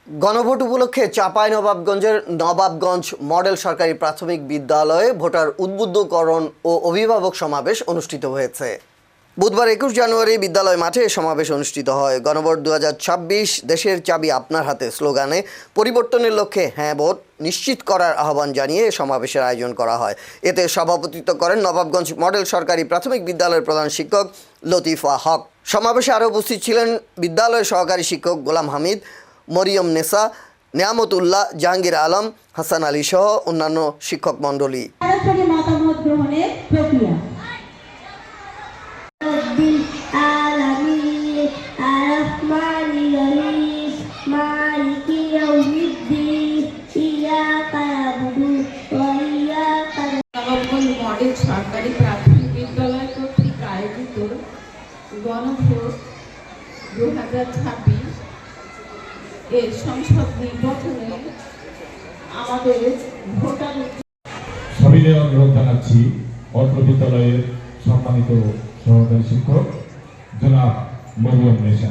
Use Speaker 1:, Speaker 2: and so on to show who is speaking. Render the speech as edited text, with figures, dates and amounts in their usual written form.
Speaker 1: গণভোট উপলক্ষে চাঁপাইনবাবগঞ্জের নবাবগঞ্জ মডেল সরকারি প্রাথমিক বিদ্যালয়ে ভোটার উদ্বুদ্ধকরণ ও অভিভাবক সমাবেশ অনুষ্ঠিত হয়েছে। বুধবার 21 জানুয়ারি বিদ্যালয় মাঠে সমাবেশ অনুষ্ঠিত হয়। গণভোট 2026 দেশের চাবি আপনার হাতে স্লোগানে পরিবর্তনের লক্ষ্যে হ্যাঁ ভোট নিশ্চিত করার আহ্বান জানিয়ে সমাবেশের আয়োজন করা হয়। এতে সভাপতিত্ব করেন নবাবগঞ্জ মডেল সরকারি প্রাথমিক বিদ্যালয়ের প্রধান শিক্ষক লতিফা হক। সমাবেশে আরও উপস্থিত ছিলেন বিদ্যালয়ের সহকারী শিক্ষক গোলাম হামিদ, মরিয়ম নেসা, নিয়ামতুল্লাহ, জাহাঙ্গীর আলম, হাসান আলী সহ অন্যান্য শিক্ষক মণ্ডলী।
Speaker 2: মডেল সরকারি প্রাথমিক বিদ্যালয় কর্তৃক আয়োজিত গণভোট 2026 এর সংসদ নির্বাচনে আমাদের ভোটার
Speaker 3: সবিনয় অনুরোধ জানাচ্ছি অত্র বিদ্যালয়ের সম্মানিত সহকারী শিক্ষক জনাব মরিয়ম নেসা।